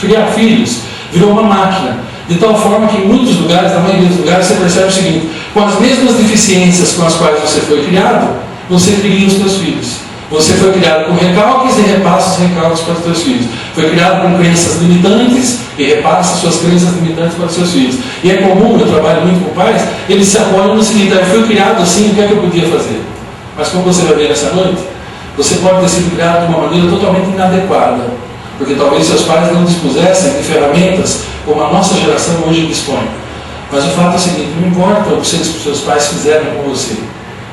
Criar filhos virou uma máquina, de tal forma que em muitos lugares, na maioria dos lugares, você percebe o seguinte: com as mesmas deficiências com as quais você foi criado, você cria os seus filhos. Você foi criado com recalques e repassa os recalques para os seus filhos. Foi criado com crenças limitantes e repassa suas crenças limitantes para os seus filhos. E é comum, eu trabalho muito com pais, eles se apoiam no seguinte: eu fui criado assim, o que é que eu podia fazer? Mas como você vai ver nessa noite, você pode ter sido criado de uma maneira totalmente inadequada, porque talvez seus pais não dispusessem de ferramentas como a nossa geração hoje dispõe. Mas o fato é o seguinte: não importa o que seus pais fizeram com você.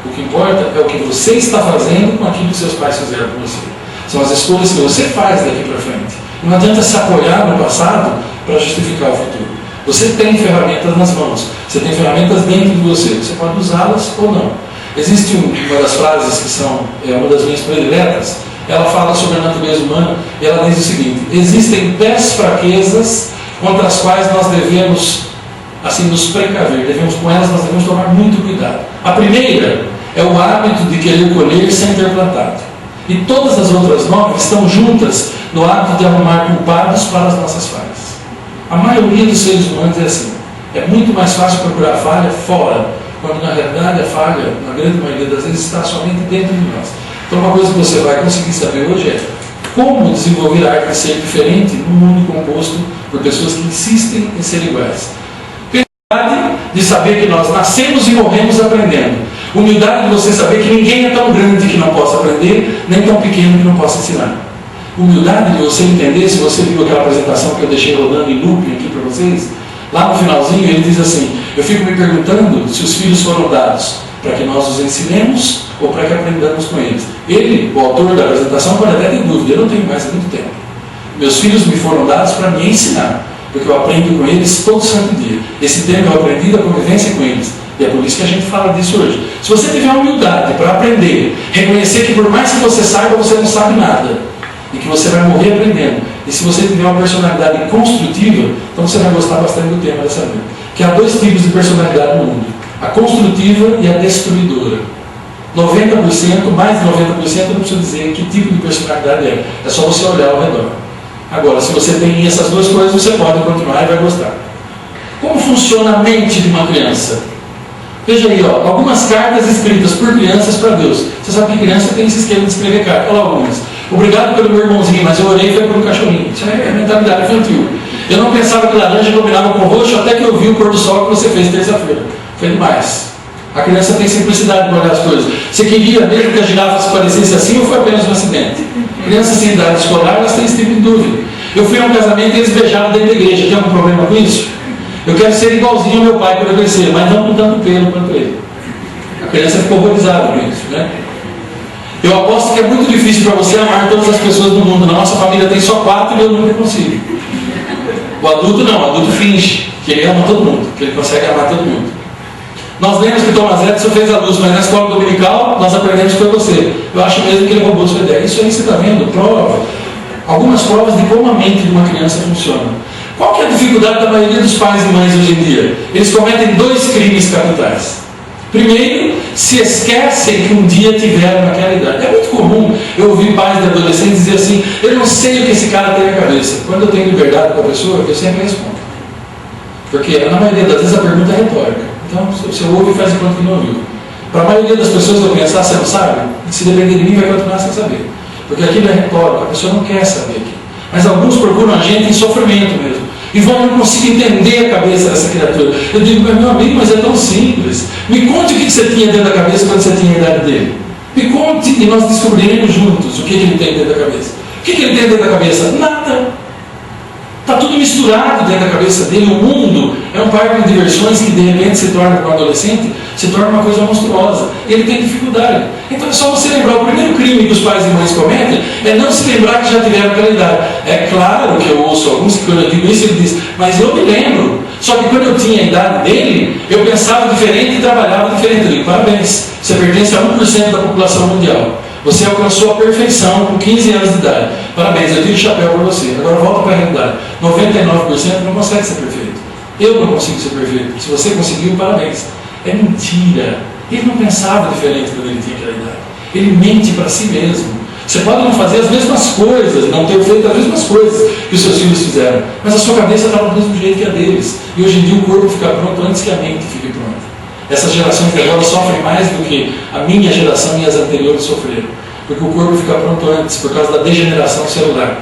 O que importa é o que você está fazendo com aquilo que seus pais fizeram com você. São as escolhas que você faz daqui para frente. Não adianta se apoiar no passado para justificar o futuro. Você tem ferramentas nas mãos. Você tem ferramentas dentro de você. Você pode usá-las ou não. Existe uma das frases que são uma das minhas prediletas. Ela fala sobre a natureza humana e ela diz o seguinte: existem 10 fraquezas contra as quais nós devemos nos precaver. Com elas nós devemos tomar muito cuidado. A primeira é o hábito de querer colher sem ter plantado. E todas as outras 9 estão juntas no hábito de arrumar culpados para as nossas falhas. A maioria dos seres humanos é assim. É muito mais fácil procurar a falha fora, quando na realidade a falha, na grande maioria das vezes, está somente dentro de nós. Então uma coisa que você vai conseguir saber hoje é como desenvolver a arte de ser diferente num mundo composto por pessoas que insistem em ser iguais. Humildade de saber que nós nascemos e morremos aprendendo. Humildade de você saber que ninguém é tão grande que não possa aprender, nem tão pequeno que não possa ensinar. Humildade de você entender, se você viu aquela apresentação que eu deixei rodando em looping aqui para vocês, lá no finalzinho ele diz assim: eu fico me perguntando se os filhos foram dados para que nós os ensinemos ou para que aprendamos com eles. Ele, o autor da apresentação, pode até ter dúvida: eu não tenho mais há muito tempo. Meus filhos me foram dados para me ensinar, porque eu aprendo com eles todo santo dia. Esse tempo eu aprendi da convivência com eles. E é por isso que a gente fala disso hoje. Se você tiver humildade para aprender, reconhecer que por mais que você saiba, você não sabe nada, e que você vai morrer aprendendo, e se você tiver uma personalidade construtiva, então você vai gostar bastante do tema dessa noite. Que há 2 tipos de personalidade no mundo: a construtiva e a destruidora. 90%, mais de 90%, eu não preciso dizer que tipo de personalidade é. É só você olhar ao redor. Agora, se você tem essas 2 coisas, você pode continuar e vai gostar. Como funciona a mente de uma criança? Veja aí, algumas cartas escritas por crianças para Deus. Você sabe que criança tem esse esquema de escrever cartas. Olha lá algumas. Obrigado pelo meu irmãozinho, mas eu orei e foi por um cachorrinho. Isso é mentalidade infantil. Eu não pensava que laranja combinava com roxo até que eu vi o pôr do sol que você fez terça-feira. Foi demais. A criança tem simplicidade para olhar as coisas. Você queria mesmo que a girafa se parecesse assim ou foi apenas um acidente? Crianças sem idade escolar, elas têm esse tipo de dúvida. Eu fui a um casamento e eles beijaram dentro da igreja. Tem algum problema com isso? Eu quero ser igualzinho ao meu pai quando eu crescer, mas não com tanto pelo quanto ele. A criança ficou horrorizada com isso, né? Eu aposto que é muito difícil para você amar todas as pessoas do mundo. Na nossa família tem só 4 e eu nunca consigo. O adulto não, o adulto finge que ele ama todo mundo, que ele consegue amar todo mundo. Nós lemos que Thomas Edison fez a luz, mas na escola dominical nós aprendemos que foi você. Eu acho mesmo que ele roubou sua ideia. Isso aí você está vendo, prova. Algumas provas de como a mente de uma criança funciona. Qual que é a dificuldade da maioria dos pais e mães hoje em dia? Eles cometem 2 crimes capitais. Primeiro, se esquecem que um dia tiveram naquela idade. É muito comum eu ouvir pais de adolescentes dizer assim: eu não sei o que esse cara tem na cabeça. Quando eu tenho liberdade com a pessoa, eu sempre respondo. Porque na maioria das vezes a pergunta é retórica. Então você ouve e faz de conta que não ouviu. Para a maioria das pessoas eu pensar, você não sabe? Se depender de mim, vai continuar sem saber. Porque aquilo é retórico, a pessoa não quer saber aquilo. Mas alguns procuram a gente em sofrimento mesmo. E vão não conseguir entender a cabeça dessa criatura. Eu digo: meu amigo, mas é tão simples. Me conte o que você tinha dentro da cabeça quando você tinha a idade dele. Me conte e nós descobriremos juntos o que ele tem dentro da cabeça. O que ele tem dentro da cabeça? Nada. Está tudo misturado dentro da cabeça dele. O mundo é um parque de diversões que de repente se torna para um adolescente, se torna uma coisa monstruosa. Ele tem dificuldade. Então é só você lembrar: o primeiro crime que os pais e mães cometem é não se lembrar que já tiveram aquela idade. É claro que eu ouço alguns que quando eu digo isso, ele diz: mas eu me lembro. Só que quando eu tinha a idade dele, eu pensava diferente e trabalhava diferente. Eu digo: parabéns, você pertence a 1% da população mundial. Você alcançou a perfeição com 15 anos de idade. Parabéns, eu tiro o chapéu para você. Agora volta para a realidade. 99% não consegue ser perfeito. Eu não consigo ser perfeito. Se você conseguiu, parabéns. É mentira. Ele não pensava diferente quando ele tinha aquela idade. Ele mente para si mesmo. Você pode não fazer as mesmas coisas, não ter feito as mesmas coisas que os seus filhos fizeram, mas a sua cabeça estava do mesmo jeito que a deles. E hoje em dia o corpo fica pronto antes que a mente fique pronta. Essas gerações que agora sofrem mais do que a minha geração e as anteriores sofreram, porque o corpo fica pronto antes, por causa da degeneração celular.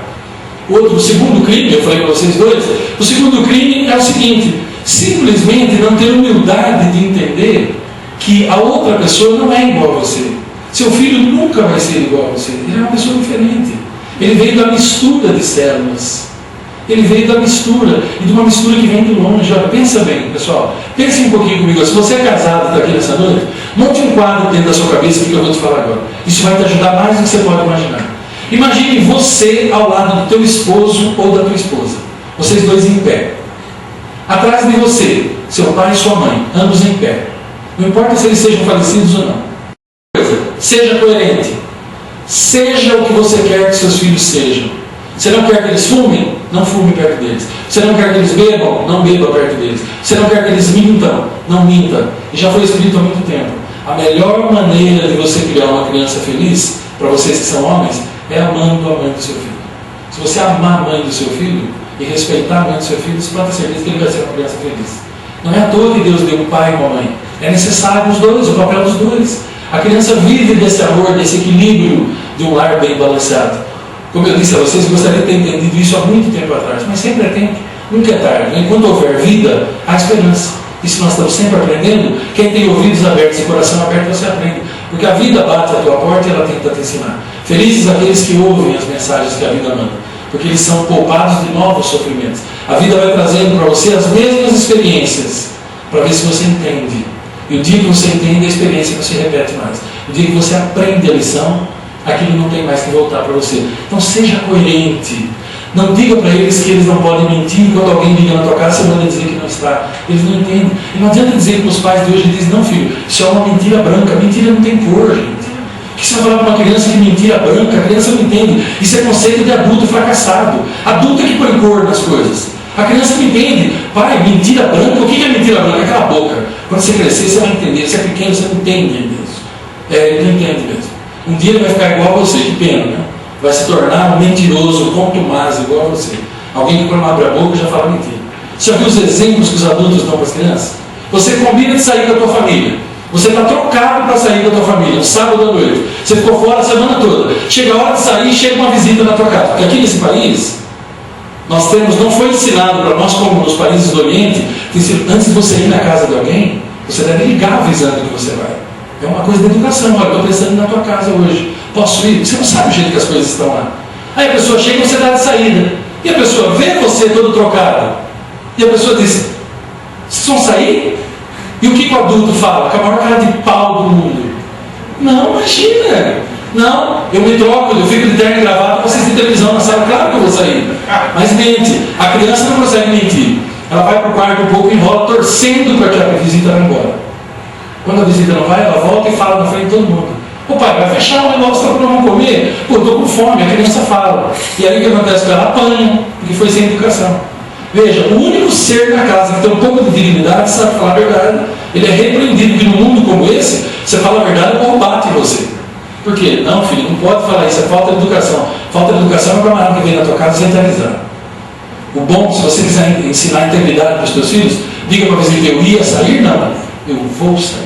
O segundo crime, eu falei para vocês dois, o segundo crime é o seguinte: simplesmente não ter humildade de entender que a outra pessoa não é igual a você. Seu filho nunca vai ser igual a você, ele é uma pessoa diferente. Ele veio da mistura de células. Ele veio da mistura, e de uma mistura que vem de longe. Olha, pensa bem, pessoal, pense um pouquinho comigo. Se você é casado e está aqui nessa noite, monte um quadro dentro da sua cabeça que eu vou te falar agora. Isso vai te ajudar mais do que você pode imaginar. Imagine você ao lado do teu esposo ou da tua esposa, vocês dois em pé. Atrás de você, seu pai e sua mãe, ambos em pé. Não importa se eles sejam falecidos ou não. Seja coerente. Seja o que você quer que seus filhos sejam. Você não quer que eles fumem? Não fume perto deles. Você não quer que eles bebam? Não beba perto deles. Você não quer que eles mintam? Não minta. E já foi escrito há muito tempo. A melhor maneira de você criar uma criança feliz, para vocês que são homens, é amando a mãe do seu filho. Se você amar a mãe do seu filho e respeitar a mãe do seu filho, você pode ter certeza que ele vai ser uma criança feliz. Não é à toa que Deus deu um pai e uma mãe. É necessário os dois, o papel dos dois. A criança vive desse amor, desse equilíbrio de um lar bem balanceado. Como eu disse a vocês, eu gostaria de ter entendido isso há muito tempo atrás, mas sempre é tempo, nunca é tarde. Enquanto houver vida, há esperança. E se nós estamos sempre aprendendo, quem tem ouvidos abertos e coração aberto, você aprende. Porque a vida bate à tua porta e ela tenta te ensinar. Felizes aqueles que ouvem as mensagens que a vida manda, porque eles são poupados de novos sofrimentos. A vida vai trazendo para você as mesmas experiências, para ver se você entende. E o dia que você entende, a experiência não se repete mais. O dia que você aprende a lição, aquilo não tem mais que voltar para você. Então seja coerente. Não diga para eles que eles não podem mentir. Quando alguém liga na tua casa, você manda dizer que não está. Eles não entendem. E não adianta dizer que os pais de hoje dizem: não, filho, isso é uma mentira branca. Mentira não tem cor, gente. O que você vai falar para uma criança que mentira branca? A criança não entende. Isso é conceito de adulto fracassado. Adulto é que põe cor nas coisas. A criança não entende. Pai, mentira branca? O que é mentira branca? Cala a boca. Quando você crescer, você vai entender. Se é pequeno, você não entende isso. Ele não entende mesmo. Um dia ele vai ficar igual a você, que pena, né? Vai se tornar um mentiroso, contumaz, igual a você. Alguém que quando abre a boca já fala mentira. Você já viu os exemplos que os adultos dão para as crianças? Você combina de sair com a tua família. Você está trocado para sair com a tua família, um sábado à noite. Você ficou fora a semana toda. Chega a hora de sair, chega uma visita na tua casa. Porque aqui nesse país, nós temos, não foi ensinado para nós, como nos países do Oriente, que antes de você ir na casa de alguém, você deve ligar avisando que você vai. É uma coisa de educação. Olha, estou pensando na tua casa hoje. Posso ir? Você não sabe o jeito que as coisas estão lá. Aí a pessoa chega e você dá de saída. E a pessoa vê você todo trocado. E a pessoa diz: vocês vão sair? E o que o adulto fala? Com a maior cara de pau do mundo. Não, imagina. Não, eu me troco, eu fico de terno e gravata, vocês têm televisão na sala, claro que eu vou sair. Mas mente. A criança não consegue mentir. Ela vai para o quarto um pouco e enrola, torcendo para que a visita vá embora. Quando a visita não vai, ela volta e fala na frente de todo mundo: o pai vai fechar o negócio para não comer? Pô, estou com fome. A criança fala. E aí o que acontece com ela? Apanha, porque foi sem educação. Veja, o único ser na casa que tem um pouco de dignidade sabe falar a verdade. Ele é repreendido, porque no mundo como esse, você fala a verdade, o povo bate em você. Por quê? Não, filho, não pode falar isso, é falta de educação. Falta de educação é o camarada que vem na tua casa centralizar. O bom, se você quiser ensinar integridade para os teus filhos, diga para você que eu ia sair, não, eu vou sair.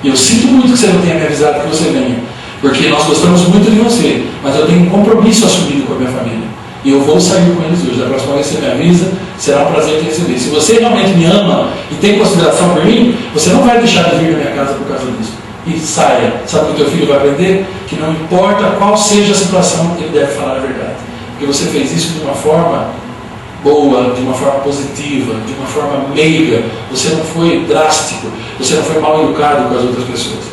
E eu sinto muito que você não tenha me avisado que você venha, porque nós gostamos muito de você, mas eu tenho um compromisso assumido com a minha família. E eu vou sair com eles hoje. Da próxima vez que você me avisa, será um prazer te receber. Se você realmente me ama e tem consideração por mim, você não vai deixar de vir na minha casa por causa disso. E saia. Sabe o que o teu filho vai aprender? Que não importa qual seja a situação, ele deve falar a verdade. Porque você fez isso de uma forma boa, de uma forma positiva, de uma forma meiga. Você não foi drástico, você não foi mal educado com as outras pessoas.